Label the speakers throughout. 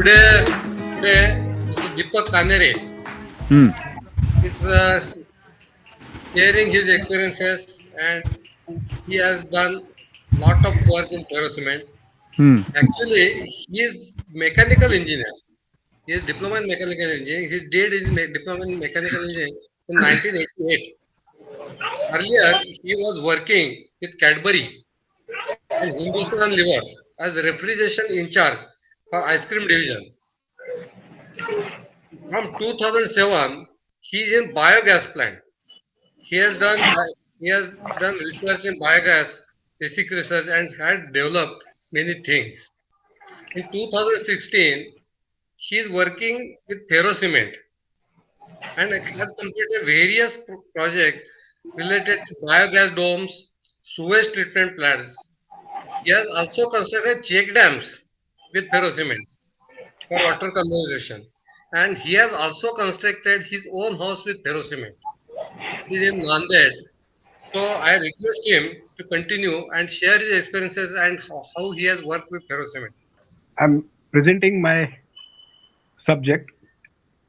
Speaker 1: today Mr. Deepak Kanere
Speaker 2: Hmm.
Speaker 1: is sharing his experiences, and he has done lot of work in ferrocement.
Speaker 2: Hmm.
Speaker 1: Actually, he is mechanical engineer. He is diploma in mechanical engineering. He did his diploma in mechanical engineering in 1988. Earlier, he was working with Cadbury and Hindustan Liver as refrigeration in charge for ice cream division. From 2007, he is in biogas plant. He has done he has done research in biogas, basic research, and had developed many things. In 2016, he is working with ferrocement and has completed various projects related to biogas domes, sewage treatment plants. He has also constructed check dams with ferrocement for water conservation, and he has also constructed his own house with ferrocement. He is in Nanded. So I request him to continue and share his experiences and how he has worked with ferrocement.
Speaker 3: I'm presenting my subject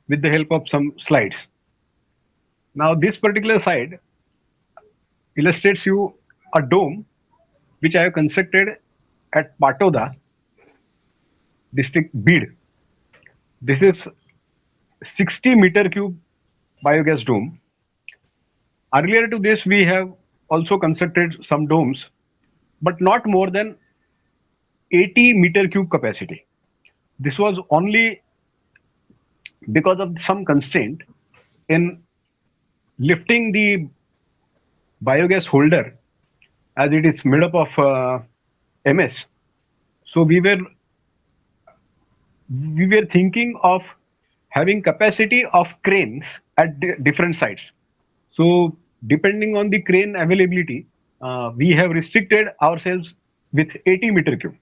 Speaker 3: with the help of some slides. Now, this particular slide illustrates you a dome which I have constructed at Patoda district, Bid. This is 60 meter cube biogas dome. Earlier to this, we have also constructed some domes, but not more than 80 meter cube capacity. This was only because of some constraint in lifting the biogas holder, as it is made up of MS. So we were thinking of having capacity of cranes at different sites. So depending on the crane availability, we have restricted ourselves with 80 meter cube.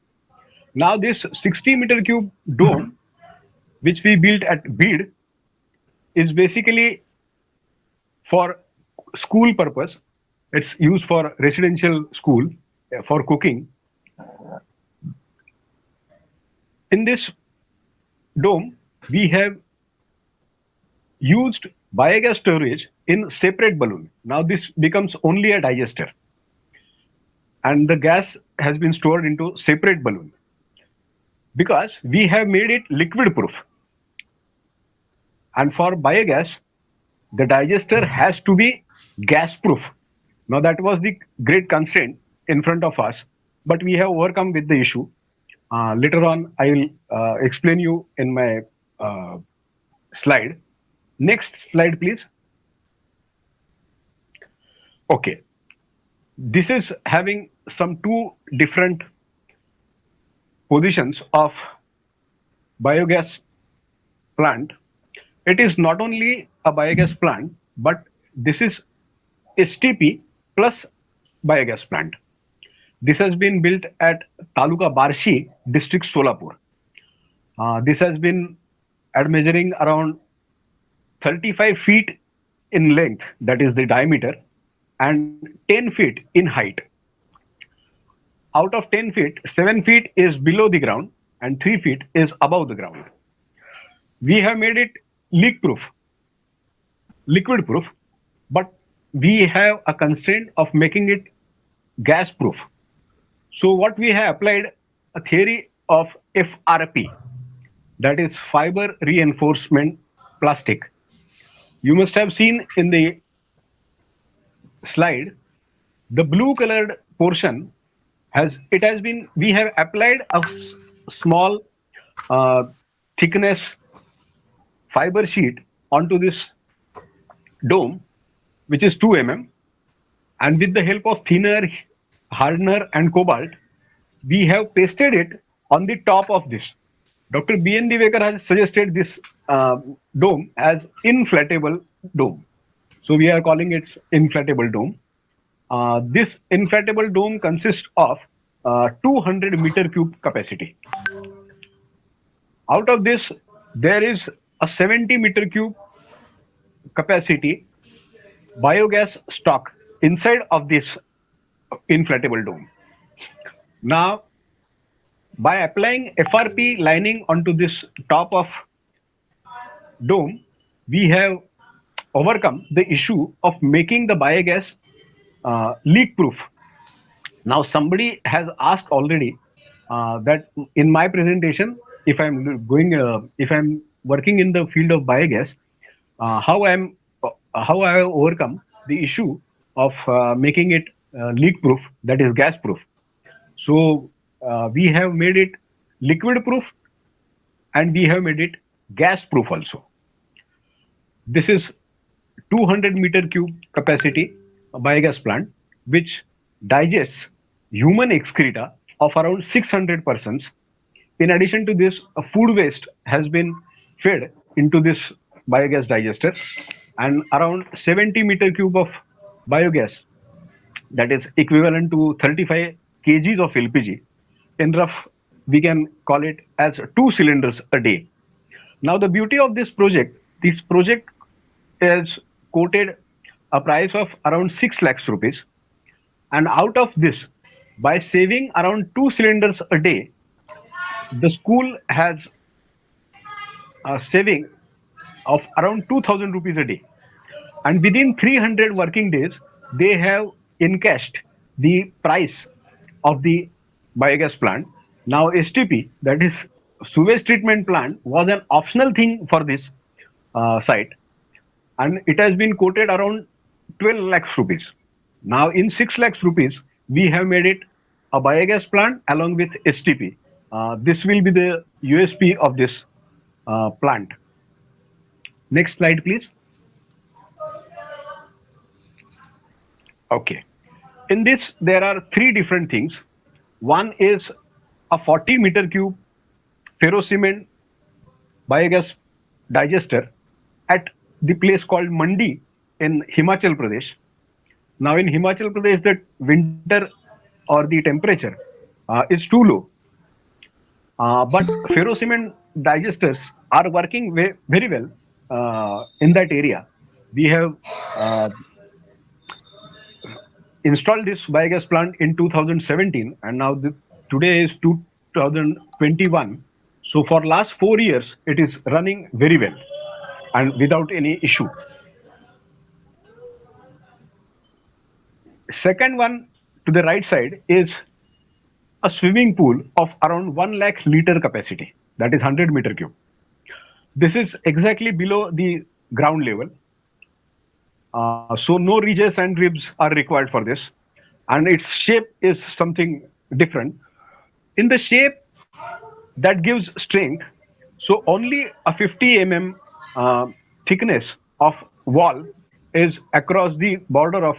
Speaker 3: Now this 60 meter cube dome, which we built at Bid, is basically for school purpose. It's used for residential school for cooking. In this dome, we have used biogas storage in separate balloon. Now this becomes only a digester, and the gas has been stored into separate balloon because we have made it liquid proof. And for biogas, the digester has to be gas proof. Now that was the great constraint in front of us, but we have overcome with the issue. Later on, I will explain you in my uh, slide. Next slide, please. Okay, this is having some two different positions of biogas plant. It is not only a biogas plant, but this is STP plus biogas plant. This has been built at Taluka Barshi, district Solapur. This has been at measuring around 35 feet in length, that is the diameter, and 10 feet in height. Out of 10 feet, 7 feet is below the ground and 3 feet is above the ground. We have made it leak proof, liquid proof, but we have a constraint of making it gas proof. So what we have applied a theory of FRP, that is fiber reinforcement plastic. You must have seen in the slide the blue colored portion has been, we have applied a small uh, thickness fiber sheet onto this dome, which is 2 mm, and with the help of thinner, hardener, and cobalt, we have pasted it on the top of this. Dr. B.N. Divekar has suggested this dome as inflatable dome. So we are calling it inflatable dome. This inflatable dome consists of 200 meter cube capacity. Out of this, there is a 70 meter cube capacity biogas stock inside of this inflatable dome. Now, By applying FRP lining onto this top of dome, we have overcome the issue of making the biogas leak proof. Now, somebody has asked already that in my presentation, if I'm working in the field of biogas, how I have overcome the issue of making it leak proof, that is gas proof. So we have made it liquid proof and we have made it gas proof also. This is 200 meter cube capacity biogas plant, which digests human excreta of around 600 persons. In addition to this, a food waste has been fed into this biogas digester, and around 70 meter cube of biogas, that is equivalent to 35 kgs of LPG. In rough, we can call it as 2 cylinders a day. Now, the beauty of this project is quoted a price of around 6 lakhs rupees. And out of this, by saving around 2 cylinders a day, the school has a saving of around 2000 rupees a day. And within 300 working days, they have encashed the price of the biogas plant. Now, STP, that is sewage treatment plant, was an optional thing for this site, and it has been quoted around 12 lakhs rupees. Now, in 6 lakhs rupees, we have made it a biogas plant along with STP. This will be the USP of this plant. Next slide, please. Okay. In this, there are three different things. One is a 40 meter cube ferrocement biogas digester at the place called Mandi in Himachal Pradesh. Now, in Himachal Pradesh, the winter or the temperature is too low, but ferrocement digesters are working very well in that area. We have uh, installed this biogas plant in 2017, and now today is 2021. So for last 4 years, it is running very well and without any issue. Second one to the right side is a swimming pool of around 1 lakh liter capacity, that is 100 meter cube. This is exactly below the ground level. So no ridges and ribs are required for this. And its shape is something different. In the shape that gives strength, so only a 50 mm thickness of wall is across the border of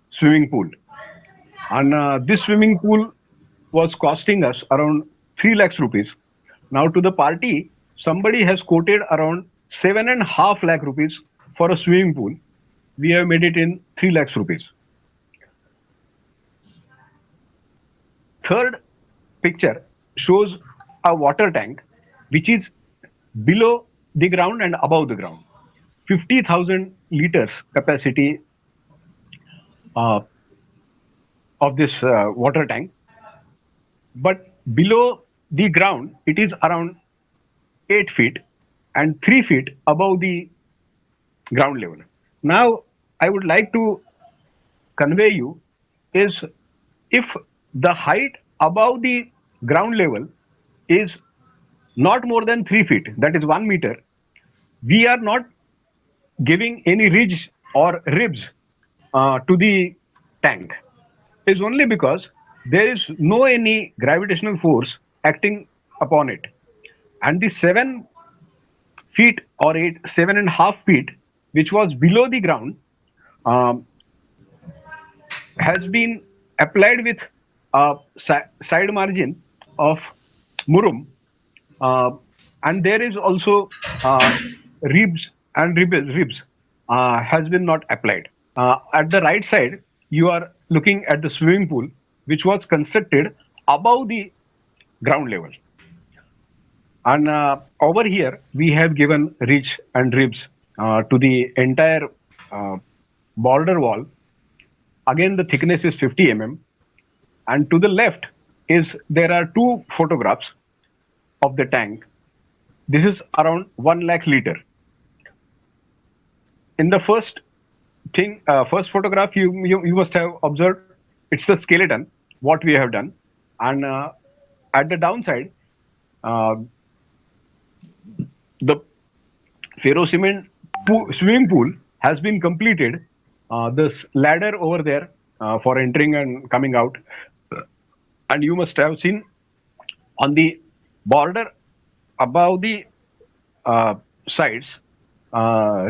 Speaker 3: swimming pool. And this swimming pool was costing us around 3 lakhs rupees. Now, to the party, somebody has quoted around 7.5 lakh rupees for a swimming pool. We have made it in 3 lakhs rupees. Third picture shows a water tank which is below the ground and above the ground. 50,000 liters capacity uh, of this water tank, but below the ground it is around 8 feet and 3 feet above the ground level. Now, I would like to convey you is, if the height above the ground level is not more than 3 feet, that is 1 meter, we are not giving any ridge or ribs to the tank. Is only because there is no any gravitational force acting upon it, and the 7 feet or 7.5 feet which was below the ground um, has been applied with a side margin of murum, uh, and there is also ribs and ribs has been not applied. At the right side, you are looking at the swimming pool, which was constructed above the ground level. And over here, we have given ridge and ribs to the entire uh, border wall. Again, the thickness is 50 mm. And to the left, is there are two photographs of the tank. This is around 1 lakh liter. In the first photograph, you must have observed it's a skeleton, what we have done. And at the downside, uh, the ferrocement swimming pool has been completed. This ladder over there for entering and coming out. And you must have seen on the border above the uh, sides,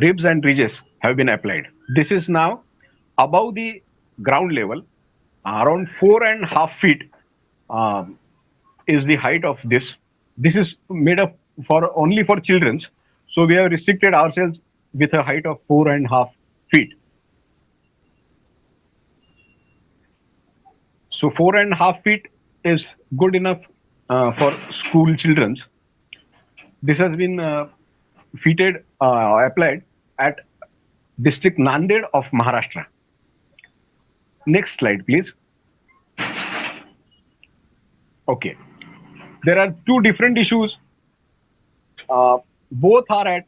Speaker 3: ribs and ridges have been applied. This is now above the ground level, around 4.5 feet um, is the height of this. This is made up for only for children's, so we have restricted ourselves with a height of 4.5 feet. So 4.5 feet is good enough for school children's. This has been applied at district Nanded of Maharashtra. Next slide, please. Okay. There are two different issues. Both are at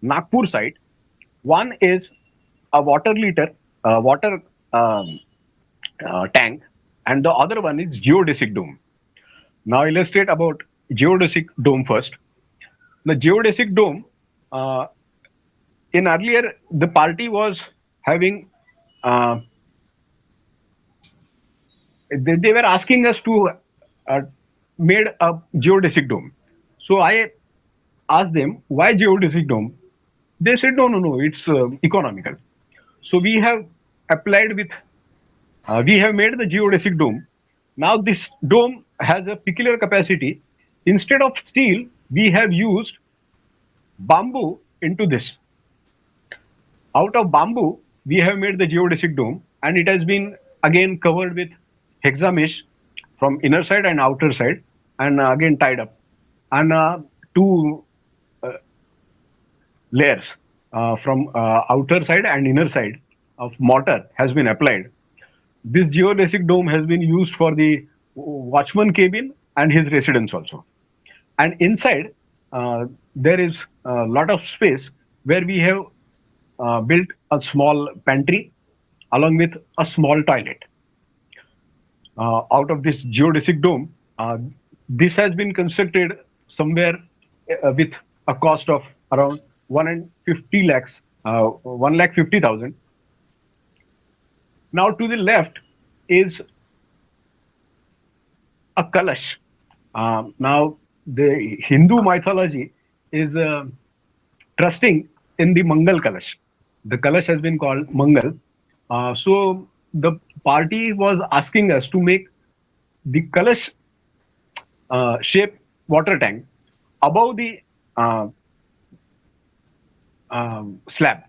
Speaker 3: Nagpur site. One is a water um, tank, and the other one is geodesic dome. Now, illustrate about geodesic dome first. The geodesic dome, uh, in earlier, the party was having, uh, they were asking us to uh, made a geodesic dome. So I asked them, why geodesic dome? They said, no, no, no, it's economical. So we have applied with, we have made the geodesic dome. Now this dome has a peculiar capacity. Instead of steel, we have used bamboo into this. Out of bamboo, we have made the geodesic dome, and it has been again covered with hexamesh from inner side and outer side, and again tied up. And two uh, layers from outer side and inner side of mortar has been applied. This geodesic dome has been used for the watchman cabin and his residence also. And inside, there is a lot of space where we have built a small pantry along with a small toilet. Out of this geodesic dome, this has been constructed somewhere with a cost of around 150 lakhs, 1 lakh 50,000. Now to the left is a kalash. Now the Hindu mythology is trusting in the Mangal Kalash. The Kalash has been called Mangal. So the party was asking us to make the Kalash shape water tank above the uh, slab.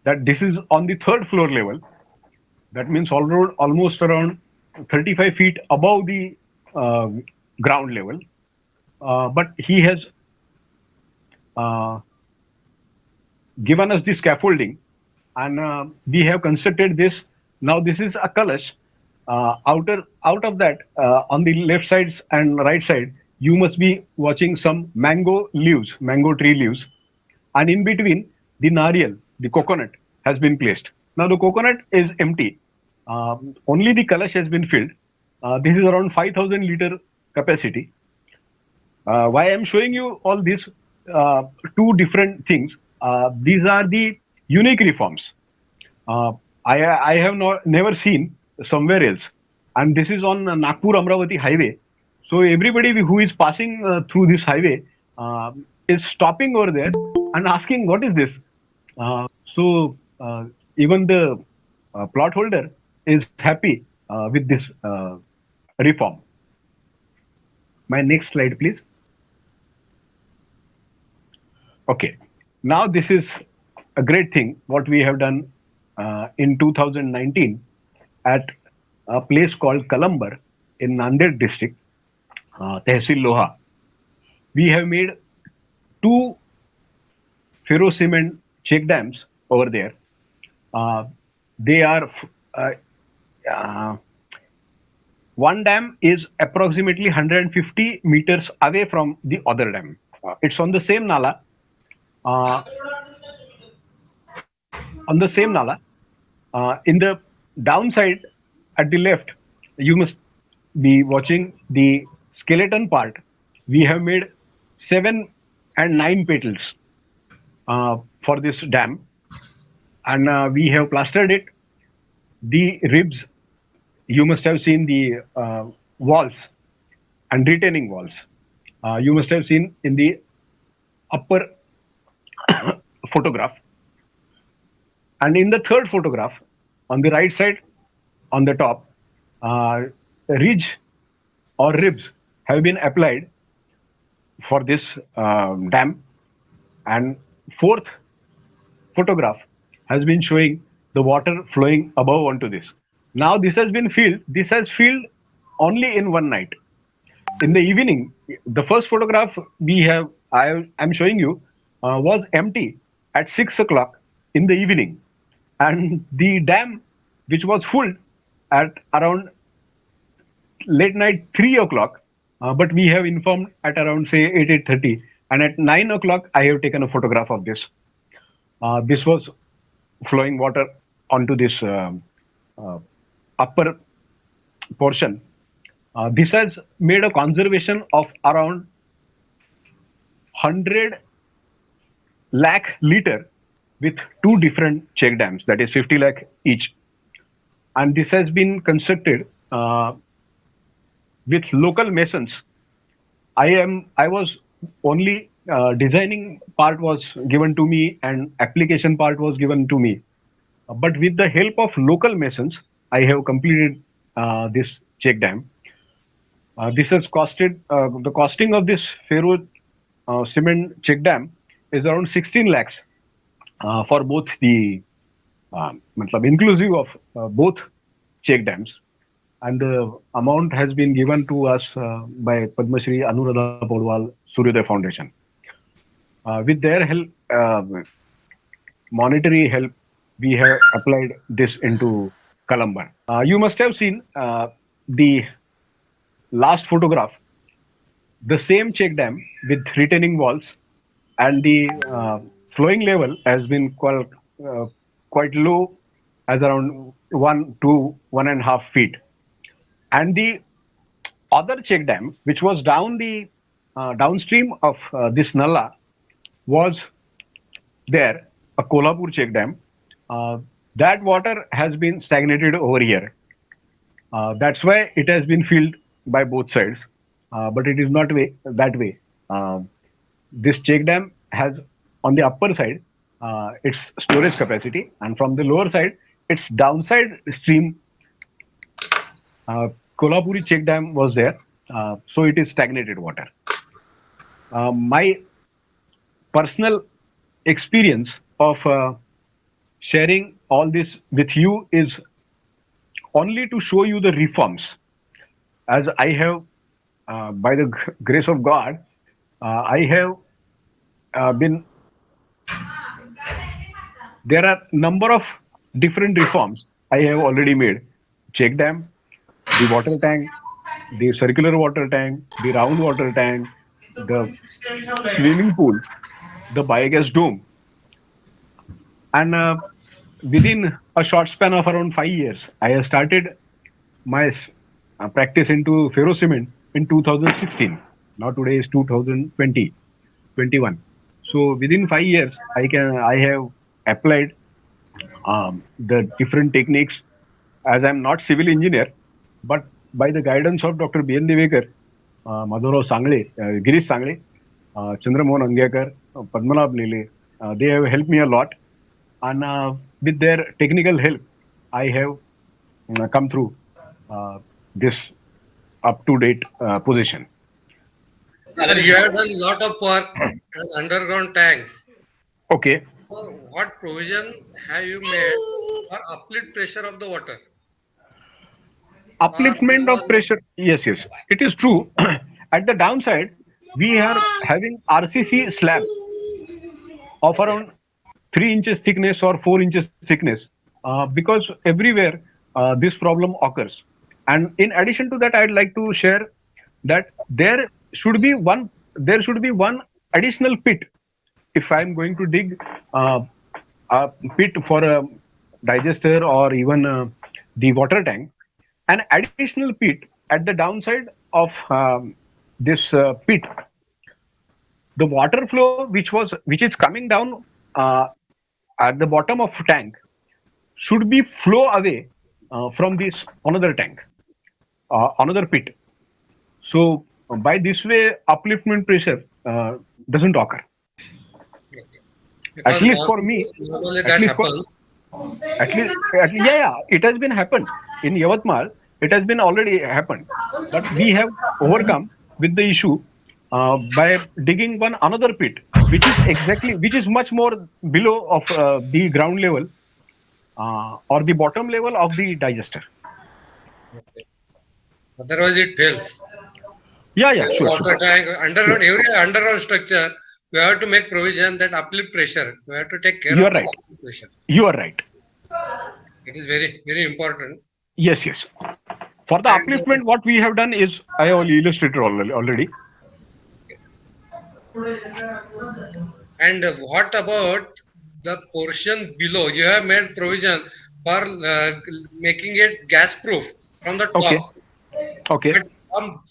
Speaker 3: That this is on the third floor level. That means almost around 35 feet above the uh, ground level. But he has uh, given us the scaffolding, and we have constructed this. Now this is a kalash. Out of that, on the left sides and right side, you must be watching some mango leaves, mango tree leaves, and in between the nariyal, the coconut, has been placed. Now the coconut is empty. Only the kalash has been filled. This is around 5,000 liter capacity. Why I'm showing you all these two different things. These are the unique reforms. Uh, I have never seen somewhere else, and this is on Nagpur Amravati highway. So everybody who is passing through this highway is stopping over there and asking, "What is this?" So even the plot holder is happy with this reform. My next slide, please. Okay. Now this is a great thing what we have done in 2019 at a place called Kalambar in Nanded district, Tehsil Loha. We have made two ferrocement check dams over there. Uh, they are uh, uh, one dam is approximately 150 meters away from the other dam. It's on the same nala. Uh, on the same nala, in the downside at the left, you must be watching the skeleton part. We have made 7 and 9 petals for this dam, and we have plastered it. The ribs, you must have seen the walls and retaining walls. You must have seen in the upper photograph. And in the third photograph, on the right side, on the top, uh, ridge or ribs have been applied for this dam. And fourth photograph has been showing the water flowing above onto this. Now this has been filled. This has filled only in one night. In the evening, the first photograph we have, I'm showing you, was empty at 6 o'clock in the evening, and the dam, which was full at around late night 3 o'clock, but we have informed at around say 8:30, and at 9 o'clock I have taken a photograph of this. This was flowing water onto this uh, upper portion. This has made a conservation of around 100 lakh liter with two different check dams, that is 50 lakh each. And this has been constructed with local masons. I was only designing part was given to me and application part was given to me. But with the help of local masons, I have completed this check dam. This has costed the costing of this Ferro cement check dam is around 16 lakhs for both the matlab inclusive of both check dams, and the amount has been given to us by Padma Shri Anuradha Podwal Suryoday Foundation. With their help, monetary help, we have applied this into Columban. You must have seen the last photograph, the same check dam with retaining walls, and the flowing level has been quite low, as around 1 to 1.5 feet. And the other check dam, which was downstream of this Nalla, was there, a Kolhapur check dam. Uh, that water has been stagnated over here. That's why it has been filled by both sides, but it is not that way. Uh, this check dam has on the upper side its storage capacity, and from the lower side, its downside stream, Kolhapuri check dam was there, so it is stagnated water. My personal experience of sharing all this with you is only to show you the reforms, as I have, by the grace of God, I have been. There are number of different reforms I have already made. Check dam, the water tank, the circular water tank, the round water tank, the swimming pool, the biogas dome, and within a short span of around 5 years, I have started my practice into ferrocement in 2016. Now today is 2020, 21. So within 5 years, I have applied the different techniques, as I'm not civil engineer, but by the guidance of Dr. B.N. Devekar, Madhurao Sangle, Girish Sangle, Chandramohan Angyakar, Padmanabh Lele, they have helped me a lot. And with their technical help, I have come through this up-to-date position.
Speaker 1: Sir, you have done a lot of work on underground tanks.
Speaker 3: Okay.
Speaker 1: So what provision have you made for uplift pressure of the water? Or
Speaker 3: Upliftment
Speaker 1: there
Speaker 3: of
Speaker 1: was
Speaker 3: pressure. Yes, yes, it is true. At the downside, we are having RCC slab of around 3 inches thickness or 4 inches thickness, because everywhere this problem occurs. And in addition to that, I'd like to share that there should be one additional pit. If I'm going to dig uh, a pit for a digester or even the water tank, an additional pit at the downside of this pit, the water flow which is coming down uh, at the bottom of tank should be flow away from this another tank, another pit. So by this way, upliftment pressure doesn't occur.
Speaker 1: Okay.
Speaker 3: At
Speaker 1: Because
Speaker 3: least for me,
Speaker 1: normally
Speaker 3: at
Speaker 1: that
Speaker 3: least for
Speaker 1: happens.
Speaker 3: yeah, yeah, it has been happened in Yavatmal. It has been already happened, but we have overcome with the issue by digging one another pit, which is much more below of the ground level or the bottom level of the digester.
Speaker 1: Okay. Otherwise, it fails.
Speaker 3: Yeah, yeah,
Speaker 1: Every
Speaker 3: sure, sure,
Speaker 1: water tank,
Speaker 3: sure.
Speaker 1: underground, every underground structure, we have to make provision that uplift pressure. We have to take care
Speaker 3: You
Speaker 1: of
Speaker 3: are
Speaker 1: the
Speaker 3: right.
Speaker 1: uplift pressure.
Speaker 3: You are right.
Speaker 1: It is very, very important.
Speaker 3: Yes, yes. For the
Speaker 1: And
Speaker 3: upliftment, what we have done is I have illustrated already.
Speaker 1: what about the portion below? You have made provision for making it gas proof from the
Speaker 3: Okay,
Speaker 1: top.
Speaker 3: okay,
Speaker 1: But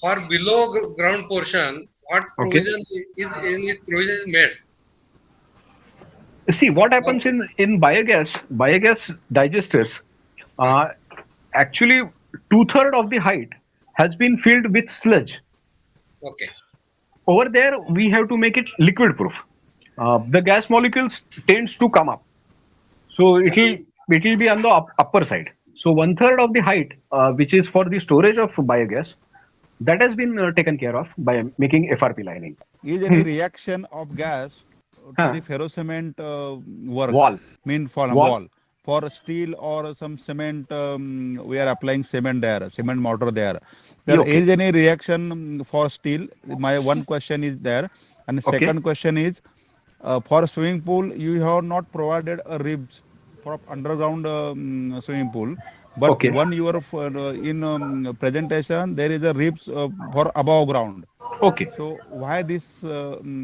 Speaker 1: for below ground portion, what
Speaker 3: okay.
Speaker 1: provision is any provision is made?
Speaker 3: See what happens in biogas digesters.
Speaker 1: Uh,
Speaker 3: Uh, Actually, two-third of the height has been filled with sludge.
Speaker 1: okay,
Speaker 3: Over there, we have to make it liquid proof. The gas molecules tends to come up, so it'll be on the upper side. So one third of the height, which is for the storage of biogas, that has been taken care of by making FRP lining.
Speaker 2: Is any reaction of gas to
Speaker 3: Huh.
Speaker 2: the ferrocement work
Speaker 3: Wall,
Speaker 2: mean for a
Speaker 3: wall.
Speaker 2: wall? For steel or some cement, we are applying cement there, cement mortar there.
Speaker 3: Yeah,
Speaker 2: There
Speaker 3: okay,
Speaker 2: is any reaction for steel? My one question is there, and the
Speaker 3: okay,
Speaker 2: second question is for swimming pool, you have not provided a ribs for underground swimming pool, but
Speaker 3: okay,
Speaker 2: one your in presentation there is a ribs for above ground.
Speaker 3: okay,
Speaker 2: So why this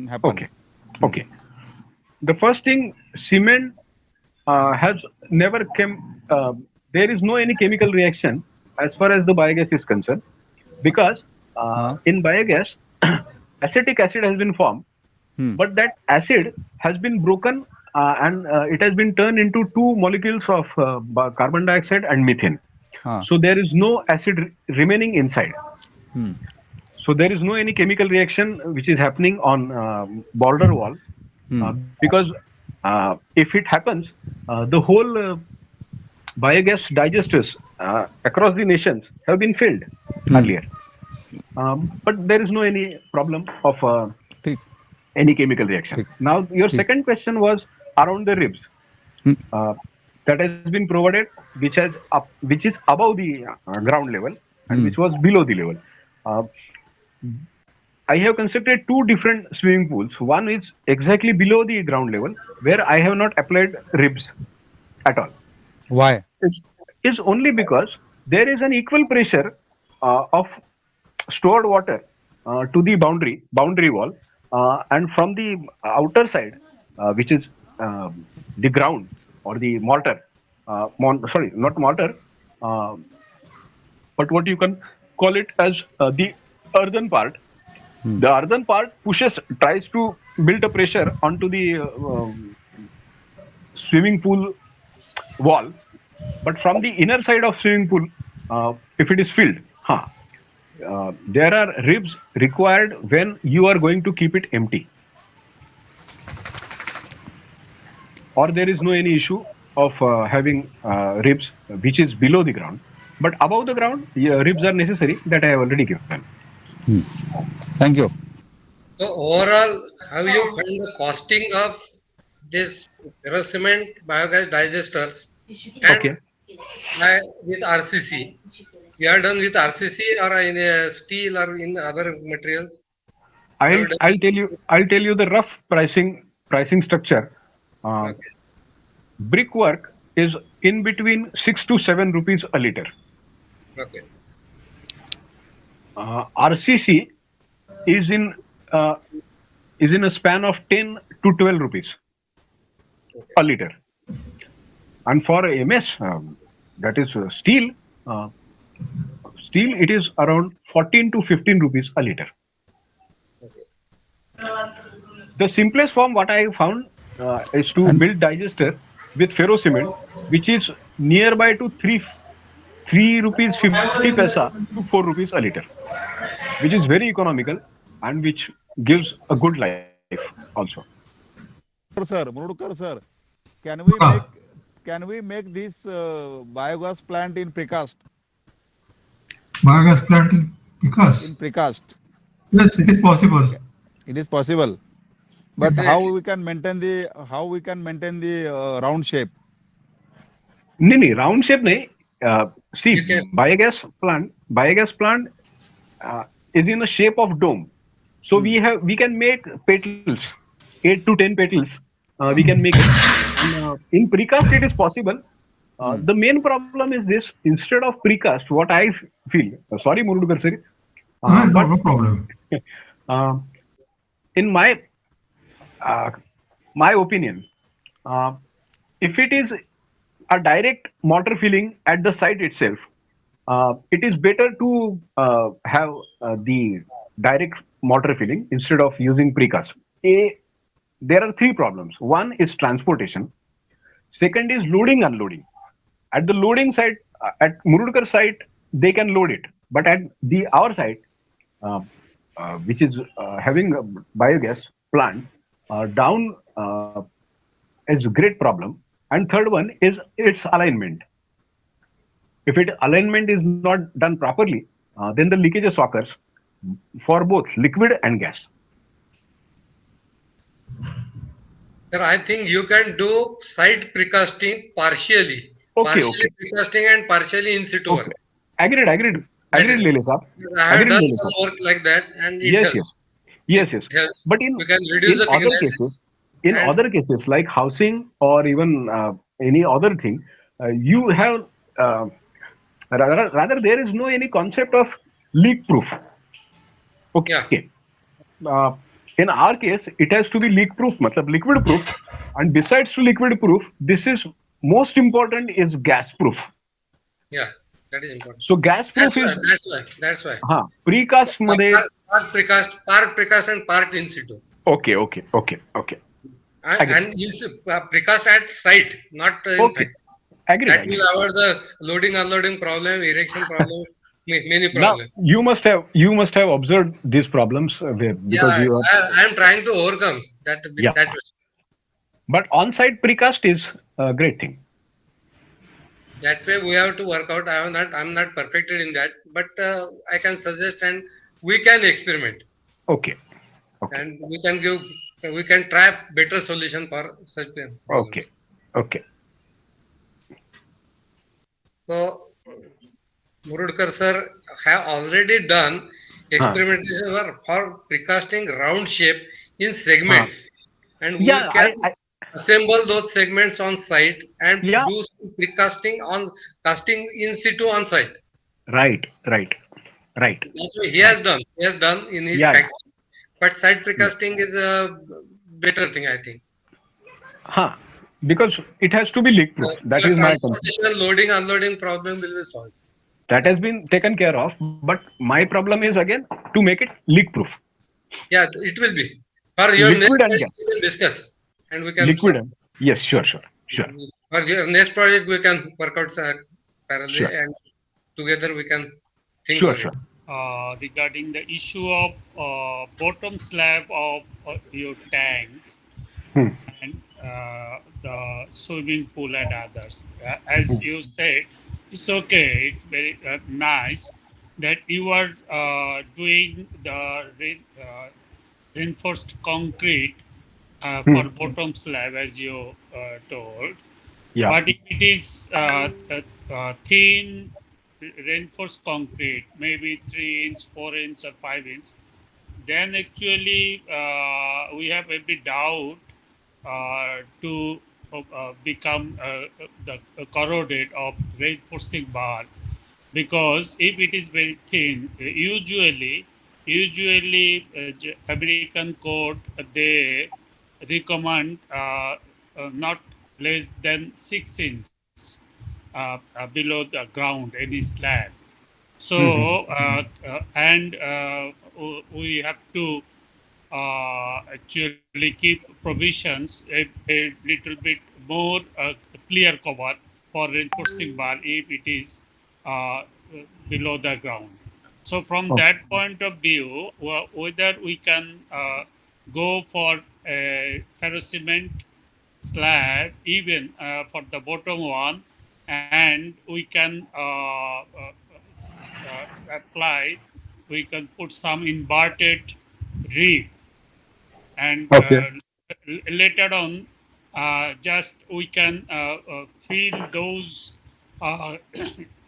Speaker 2: happen?
Speaker 3: okay, okay. The first thing, cement has never came. There is no any chemical reaction as far as the biogas is concerned, because
Speaker 2: Huh?
Speaker 3: in biogas, acetic acid has been formed,
Speaker 2: Hmm.
Speaker 3: but that acid has been broken and it has been turned into two molecules of carbon dioxide and methane.
Speaker 2: Huh.
Speaker 3: So there is no acid remaining inside.
Speaker 2: Hmm.
Speaker 3: So there is no any chemical reaction which is happening on border wall
Speaker 2: Hmm.
Speaker 3: because if it happens, the whole biogas digesters across the nations have been filled
Speaker 2: Hmm.
Speaker 3: earlier. But there is no any problem of
Speaker 2: ठीक
Speaker 3: any chemical reaction.
Speaker 2: ठीक
Speaker 3: Now, your
Speaker 2: ठीक.
Speaker 3: second question was around the ribs
Speaker 2: Hmm.
Speaker 3: uh, that has been provided, which is above the ground level and
Speaker 2: Hmm.
Speaker 3: which was below the level. Uh, I have constructed two different swimming pools. One is exactly below the ground level, where I have not applied ribs at all.
Speaker 2: Why?
Speaker 3: Is only because there is an equal pressure of stored water to the boundary wall, and from the outer side, which is the ground or the mortar. Sorry, not mortar, uh, but what you can call it as the earthen part.
Speaker 2: Hmm.
Speaker 3: The earthen part tries to build a pressure onto the swimming pool wall, but from the inner side of swimming pool, if it is filled, there are ribs required when you are going to keep it empty, or there is no any issue of having ribs which is below the ground. But above the ground, yeah, ribs are necessary. That I have already given.
Speaker 2: Hmm. Thank you.
Speaker 1: so overall, have you found the costing of this ferrocement biogas digesters and
Speaker 3: Okay,
Speaker 1: with RCC? We are done with RCC or in steel or in other materials. You have done.
Speaker 3: I'll tell you the rough pricing structure. Uh,
Speaker 1: Okay,
Speaker 3: Brickwork is in between 6 to 7 rupees a liter.
Speaker 1: okay,
Speaker 3: RCC is in uh, is in a span of 10 to 12 rupees a liter, and for MS, that is uh, steel it is around 14 to 15 rupees a liter.
Speaker 1: Okay.
Speaker 3: The simplest form what I found is to
Speaker 2: And
Speaker 3: build digester with ferro cement, which is nearby to three rupees 50 paisa to 4 rupees a liter, which is very economical and which gives a good life also.
Speaker 2: Murudkar sir,
Speaker 4: Ah,
Speaker 2: can we make this biogas plant in precast?
Speaker 4: biogas plant in Vikas.
Speaker 2: In precast,
Speaker 4: Yes, it is possible.
Speaker 2: it is possible. But
Speaker 1: Definitely.
Speaker 2: how we can maintain the round shape?
Speaker 3: नहीं round shape नहीं. See,
Speaker 1: You can.
Speaker 3: biogas plant uh, is in the shape of dome. So
Speaker 2: Hmm.
Speaker 3: we can make petals, 8 to 10 petals. We can make it, and in precast it is possible.
Speaker 2: Hmm.
Speaker 3: The main problem is this: instead of precast, what I feel. Sorry, Murudkar sir,
Speaker 4: No,
Speaker 3: but
Speaker 4: no problem.
Speaker 3: uh, in uh, my opinion, uh, if it is a direct mortar filling at the site itself, it is better to have the direct mortar filling instead of using precast. There are three problems. One is transportation. Second is loading unloading. At the loading site, at Murudkar site, they can load it, but at the our site, uh, which is having a biogas plant, down is a great problem. And third one is its alignment. If it alignment is not done properly, then the leakages occurs for both liquid and gas.
Speaker 1: Sir, I think you can do site precasting partially.
Speaker 3: Okay,
Speaker 1: Partially
Speaker 3: okay,
Speaker 1: precasting and partially in situ
Speaker 3: okay.
Speaker 1: work. That
Speaker 3: Agreed,
Speaker 1: is,
Speaker 3: Lele Saab.
Speaker 1: I have
Speaker 3: Agreed,
Speaker 1: done
Speaker 3: Lele
Speaker 1: some
Speaker 3: Saab.
Speaker 1: work like that and it
Speaker 3: Yes,
Speaker 1: helps.
Speaker 3: yes,
Speaker 1: It
Speaker 3: yes, yes.
Speaker 1: helps.
Speaker 3: But
Speaker 1: You can reduce
Speaker 3: in
Speaker 1: the
Speaker 3: other
Speaker 1: thickness
Speaker 3: cases,
Speaker 1: and
Speaker 3: like housing or even any other thing, you have uh, rather there is no any concept of leak proof.
Speaker 1: yeah,
Speaker 3: Okay. Uh, in our case, it has to be leak proof, matlab liquid proof. And besides to liquid proof, this is most important is gas proof.
Speaker 1: yeah, that is important.
Speaker 3: So gas
Speaker 1: That's
Speaker 3: proof
Speaker 1: why,
Speaker 3: is
Speaker 1: that's why.
Speaker 3: precast मध्ये.
Speaker 1: Part precast and part in situ.
Speaker 3: Okay, okay, okay, okay. Agree.
Speaker 1: And is precast at site, not in
Speaker 3: Okay,
Speaker 1: factory.
Speaker 3: agreed,
Speaker 1: That will
Speaker 3: agreed.
Speaker 1: avoid the loading, unloading problem, erection problem, many
Speaker 3: Now
Speaker 1: problems.
Speaker 3: you must have observed these problems
Speaker 1: Yeah,
Speaker 3: because you are.
Speaker 1: I am trying to overcome
Speaker 3: Yeah.
Speaker 1: that way.
Speaker 3: But on-site precast is a great thing.
Speaker 1: That way we have to work out. I'm not perfected in that, but I can suggest and we can experiment
Speaker 3: Okay, okay,
Speaker 1: and we can try better solution for such
Speaker 3: okay,
Speaker 1: problems.
Speaker 3: okay.
Speaker 1: So Murudkar sir have already done
Speaker 3: Huh,
Speaker 1: experimentation for precasting round shape in
Speaker 3: huh.
Speaker 1: segments, and we
Speaker 3: Yeah,
Speaker 1: can
Speaker 3: I
Speaker 1: assemble those segments on site and
Speaker 3: yeah,
Speaker 1: do some precasting on casting in situ on site.
Speaker 3: right, right, right,
Speaker 1: That's what
Speaker 3: right.
Speaker 1: he has done in his
Speaker 3: Yeah, yeah.
Speaker 1: factory. But site
Speaker 3: Yeah.
Speaker 1: precasting is a better thing, I think.
Speaker 3: Huh. Because it has to be leak proof. That
Speaker 1: Because
Speaker 3: is my concern.
Speaker 1: transportation, loading, unloading problem will be solved.
Speaker 3: That has been taken care of. But my problem is again to make it leak proof.
Speaker 1: Yeah, it will be. For your next
Speaker 3: Liquid and
Speaker 1: project, we
Speaker 3: gas.
Speaker 1: will discuss and we can
Speaker 3: Liquid
Speaker 1: solve.
Speaker 3: and yes, sure, sure, sure,
Speaker 1: For your next project, we can work out
Speaker 3: sure,
Speaker 1: parallel and together we can think
Speaker 3: sure,
Speaker 1: on it.
Speaker 3: sure.
Speaker 5: Regarding the issue of bottom slab of your tank
Speaker 3: Hmm,
Speaker 5: and the swimming pool and others. As
Speaker 3: hmm,
Speaker 5: you said, it's okay. It's very nice that you are doing the reinforced concrete for
Speaker 3: hmm.
Speaker 5: bottom slab, as you told.
Speaker 3: Yeah.
Speaker 5: But if it is thin reinforced concrete, maybe 3 inch, 4 inch, or 5 inch, then actually we have every doubt to become the corroded of reinforcing bar. because if it is very thin, usually American code they recommend not less than 6 inches below the ground any slab.
Speaker 3: Mhm.
Speaker 5: So and we have to actually keep provisions a little bit more clear cover for reinforcing bar if it is below the ground. So from
Speaker 3: Okay.
Speaker 5: that point of view, whether we can go for a ferrocement slab even for the bottom one, and we can apply, we can put some inverted rib, and
Speaker 3: Okay.
Speaker 5: later on just we can fill those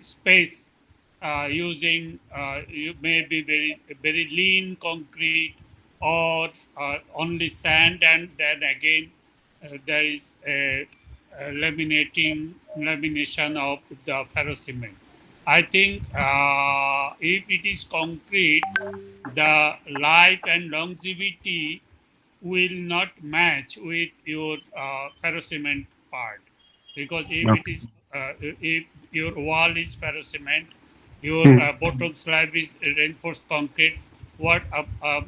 Speaker 5: space using maybe very lean concrete or only sand, and then again there is a lamination of the ferrocement. I think if it is concrete, the life and longevity will not match with your ferrocement part, because if it
Speaker 3: Okay.
Speaker 5: is if your wall is ferrocement, your
Speaker 3: Hmm.
Speaker 5: bottom slab is reinforced concrete, what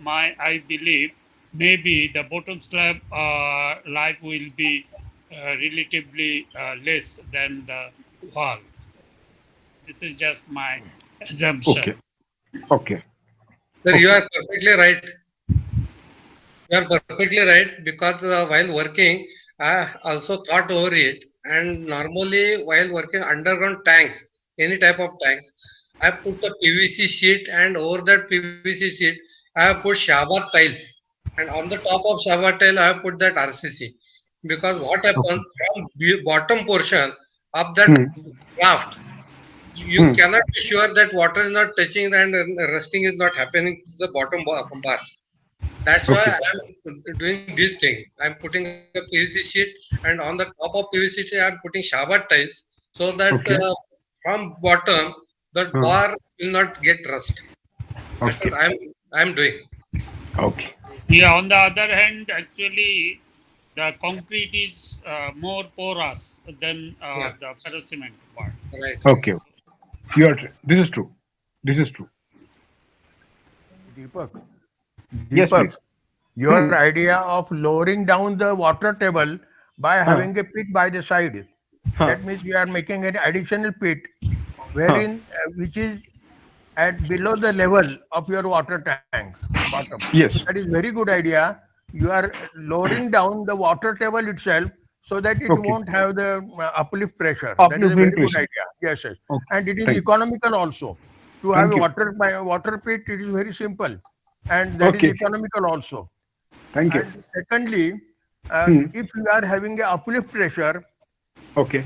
Speaker 5: my I believe maybe the bottom slab life will be relatively less than the wall. This is just my assumption.
Speaker 3: Okay. Okay.
Speaker 1: Sir, you
Speaker 3: Okay.
Speaker 1: are perfectly right. You are perfectly right because while working, I also thought over it. And normally, while working underground tanks, any type of tanks, I put a PVC sheet, and over that PVC sheet, I have put shower tiles. And on the top of shower tile, I have put that RCC. Because what happens
Speaker 3: Okay.
Speaker 1: from the bottom portion of that
Speaker 3: Hmm.
Speaker 1: raft, you
Speaker 3: Hmm.
Speaker 1: cannot be sure that water is not touching and rusting is not happening to the bottom bars. That's why
Speaker 3: Okay.
Speaker 1: I'm doing this thing. I'm putting a PVC sheet, and on the top of PVC sheet, I'm putting shower tiles so that
Speaker 3: Okay.
Speaker 1: from bottom the
Speaker 3: Hmm.
Speaker 1: bar will not get rust. That's what
Speaker 3: Okay.
Speaker 1: I'm doing.
Speaker 3: Okay.
Speaker 5: Yeah, on the other hand, actually, the concrete is more porous than
Speaker 1: Yeah,
Speaker 5: the ferrocement part.
Speaker 1: right, right.
Speaker 3: Okay. You are. This is true. This is true.
Speaker 6: Deepak,
Speaker 3: Yes,
Speaker 6: Deepak,
Speaker 3: please.
Speaker 6: your
Speaker 3: Hmm.
Speaker 6: idea of lowering down the water table by
Speaker 3: Huh.
Speaker 6: having a pit by the side,
Speaker 3: Huh.
Speaker 6: that means you are making an additional pit
Speaker 3: Huh.
Speaker 6: wherein which is at below the level of your water tank bottom. So
Speaker 3: Yes.
Speaker 6: that is very good idea. You are lowering down the water table itself so that it
Speaker 3: Okay.
Speaker 6: won't have the uplift pressure. That is a
Speaker 3: Upliftment
Speaker 6: very good
Speaker 3: pressure.
Speaker 6: idea. Yes, yes,
Speaker 3: Okay.
Speaker 6: and it is
Speaker 3: Thank you.
Speaker 6: economical also. To have
Speaker 3: Thank
Speaker 6: a
Speaker 3: you.
Speaker 6: water by water pit, it is very simple, and that is
Speaker 3: Okay.
Speaker 6: economical also.
Speaker 3: Thank you.
Speaker 6: And secondly,
Speaker 3: Hmm.
Speaker 6: if you are having a uplift pressure,
Speaker 3: Okay.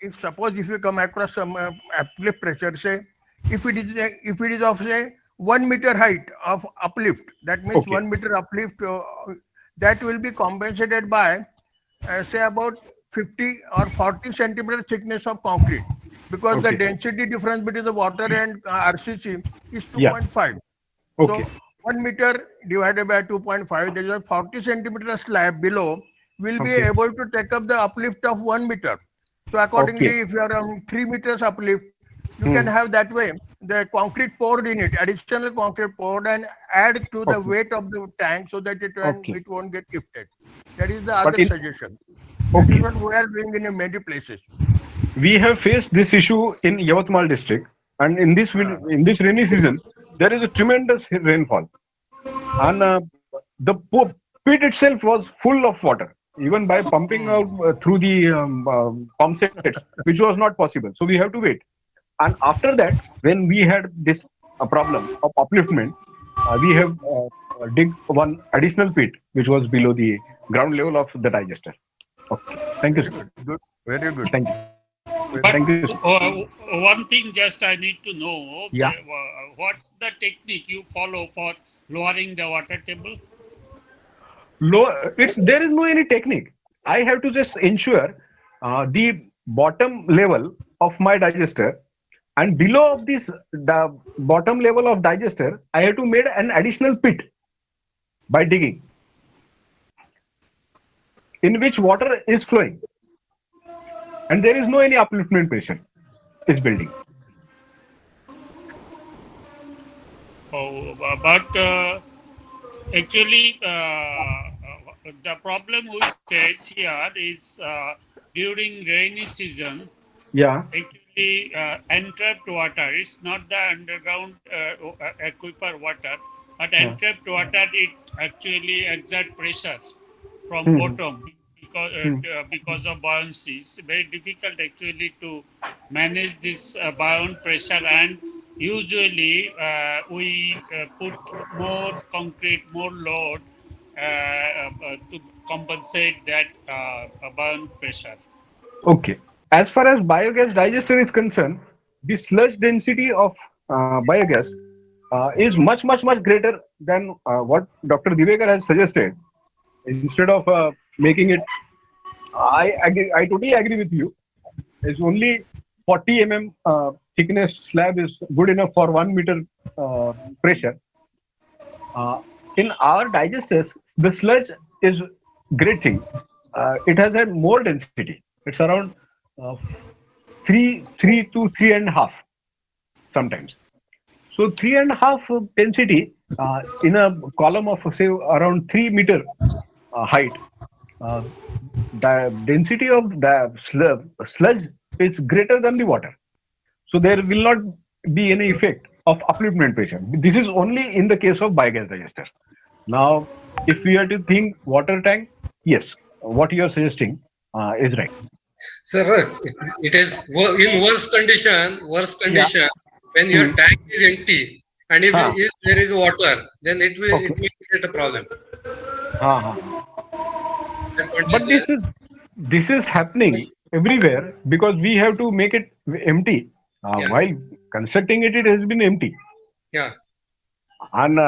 Speaker 6: if suppose if you come across some uplift pressure, say if it is of say 1 meter height of uplift, that means
Speaker 3: Okay.
Speaker 6: 1 meter uplift that will be compensated by say about 50 or 40 centimeter thickness of concrete, because the
Speaker 3: Okay.
Speaker 6: density difference between the water and RCC is
Speaker 3: Yeah.
Speaker 6: 2.5.
Speaker 3: Okay.
Speaker 6: So 1 meter divided by 2.5, there is a 40 centimeter slab below will be
Speaker 3: Okay.
Speaker 6: able to take up the uplift of 1 meter. So
Speaker 3: Okay.
Speaker 6: accordingly, if you are on 3 meters uplift, you can
Speaker 3: Hmm.
Speaker 6: have that way the concrete poured in it, additional concrete poured and add to the
Speaker 3: Okay.
Speaker 6: weight of the tank so that
Speaker 3: Okay.
Speaker 6: it won't get lifted. That is the
Speaker 3: But
Speaker 6: other
Speaker 3: in
Speaker 6: suggestion. That is
Speaker 3: okay,
Speaker 6: what we are doing in many places.
Speaker 3: we have faced this issue in Yavatmal district, and in this rainy season, there is a tremendous rainfall, and the pit itself was full of water. Even by pumping out through the pump sets, which was not possible. So we have to wait. And after that, when we had this problem of upliftment, we have dig one additional pit, which was below the ground level of the digester. Okay. Thank you,
Speaker 6: Very
Speaker 3: sir.
Speaker 6: good. Good. Very good.
Speaker 3: Thank you.
Speaker 6: Very
Speaker 5: But
Speaker 3: Thank
Speaker 6: good.
Speaker 3: you, sir.
Speaker 5: one thing just I need to know,
Speaker 3: Yeah.
Speaker 5: what's the technique you follow for lowering the water table?
Speaker 3: Low. It's there is no any technique. I have to just ensure the bottom level of my digester and below of this the bottom level of digester, I have to make an additional pit by digging, in which water is flowing, and there is no any upliftment pressure is building.
Speaker 5: Oh, but actually, the problem we face here is during rainy season.
Speaker 3: Yeah.
Speaker 5: Actually, entrapped water is not the underground aquifer water, but
Speaker 3: Yeah.
Speaker 5: entrapped water it actually exert pressures from
Speaker 3: Hmm.
Speaker 5: bottom
Speaker 3: Hmm.
Speaker 5: because of buoyancy. It's very difficult actually to manage this buoyant pressure, and usually we put more concrete, more load to compensate that buoyant pressure.
Speaker 3: Okay. As far as biogas digester is concerned, the sludge density of biogas is much greater than what Dr. Divekar has suggested. Instead of making it, I totally agree with you. It's only 40 thickness slab is good enough for 1 meter pressure. In our digesters, the sludge is great thing. It has a more density. It's around uh, three to three and a half sometimes. So 3.5 density in a column of say around 3 meter height. Uh, the density of the sludge is greater than the water. So there will not be any effect of upliftment pressure. This is only in the case of biogas digester. Now, if we are to think water tank, yes, what you are suggesting is right.
Speaker 1: Sir, it is in worse
Speaker 3: Yeah.
Speaker 1: condition when your
Speaker 3: Hmm.
Speaker 1: tank is empty and
Speaker 3: Huh.
Speaker 1: if there is water, then it
Speaker 3: Okay.
Speaker 1: will create a problem.
Speaker 3: Huh, huh, huh.
Speaker 1: That point is
Speaker 3: But
Speaker 1: there.
Speaker 3: this is happening everywhere because we have to make it empty.
Speaker 1: Yeah,
Speaker 3: While constructing it, it has been empty.
Speaker 1: yeah.
Speaker 3: And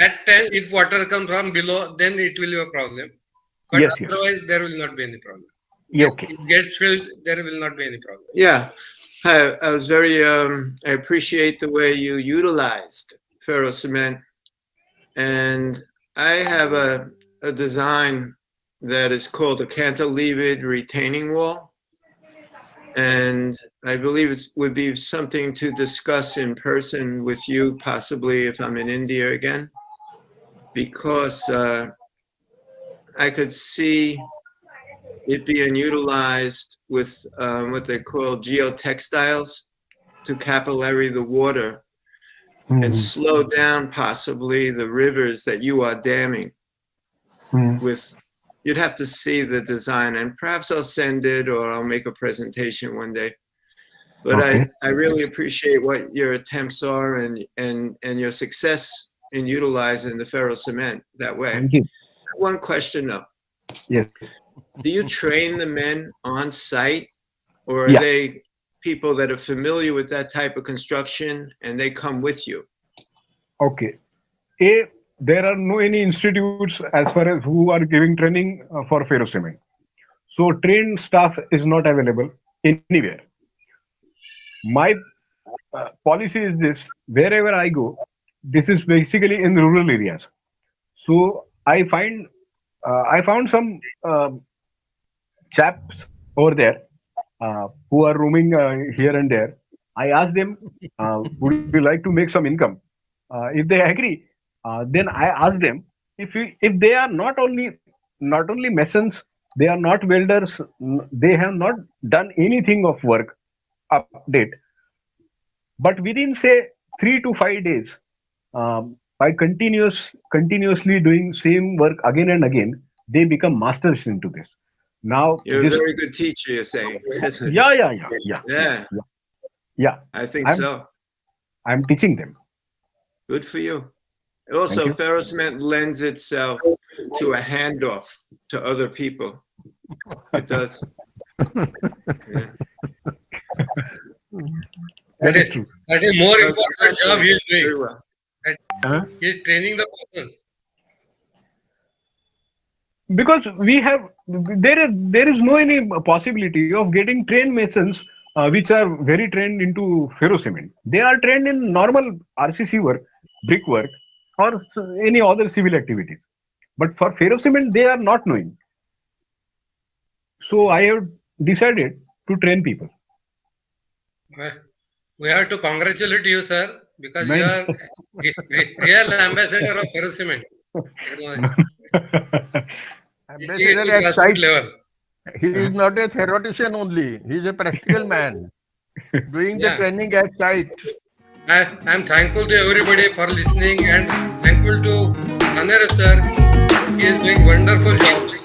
Speaker 1: At time, if water comes from below, then it will be a problem. But
Speaker 3: yes, yes.
Speaker 1: otherwise, there will not be any problem.
Speaker 3: Yeah, okay.
Speaker 1: It gets filled, there will not be any problem.
Speaker 7: Yeah, I was very, I appreciate the way you utilized ferro cement. And I have a design that is called a cantilevered retaining wall. And I believe it would be something to discuss in person with you, possibly if I'm in India again, because I could see it being utilized with what they call geotextiles to capillary the water and slow down possibly the rivers that you are damming with. You'd have to see the design, and perhaps I'll send it or I'll make a presentation one day. But
Speaker 3: Okay.
Speaker 7: I really appreciate what your attempts are and your success in utilizing the ferro cement that way.
Speaker 3: Thank you.
Speaker 7: One question though.
Speaker 3: Yes.
Speaker 7: Do you train the men on site, or are
Speaker 3: Yeah.
Speaker 7: they people that are familiar with that type of construction and they come with you?
Speaker 3: Okay. There are no any institutes as far as who are giving training for ferrocement. So trained staff is not available anywhere. My policy is this: wherever I go, this is basically in rural areas. So I found some chaps over there who are roaming here and there. I asked them, would you like to make some income? If they agree, then I ask them if they are not only masons, they are not welders, they have not done anything of work update, but within say 3 to 5 days, by continuously doing same work again and again, they become masters into this. Now
Speaker 7: You're a
Speaker 3: this,
Speaker 7: very good teacher, you're saying.
Speaker 3: yeah.
Speaker 7: Yeah,
Speaker 3: Yeah,
Speaker 7: I think
Speaker 3: I'm
Speaker 7: so.
Speaker 3: I'm teaching them.
Speaker 7: Good for you.
Speaker 3: Thank
Speaker 7: Also,
Speaker 3: you.
Speaker 7: ferrocement lends itself to a handoff to other people. It does. Yeah.
Speaker 3: That is true.
Speaker 1: That is more
Speaker 7: So
Speaker 1: important job he is
Speaker 7: very
Speaker 1: doing.
Speaker 7: well.
Speaker 1: He is training the persons.
Speaker 3: Because we have there is no any possibility of getting trained masons which are very trained into ferrocement. They are trained in normal RCC work, brickwork, or any other civil activities. But for ferrocement, they are not knowing. So I have decided to train people.
Speaker 1: We have to congratulate you, sir, because you
Speaker 3: Nice.
Speaker 1: are real ambassador of ferrocement technology. Teaching it
Speaker 6: Ambassador
Speaker 1: to
Speaker 6: at
Speaker 1: grassroots
Speaker 6: site.
Speaker 1: level.
Speaker 6: He is not a theoretician only. He is a practical man doing the
Speaker 1: Yeah.
Speaker 6: training at site.
Speaker 1: I am thankful to everybody for listening and thankful to Dhanera sir. He is doing wonderful job.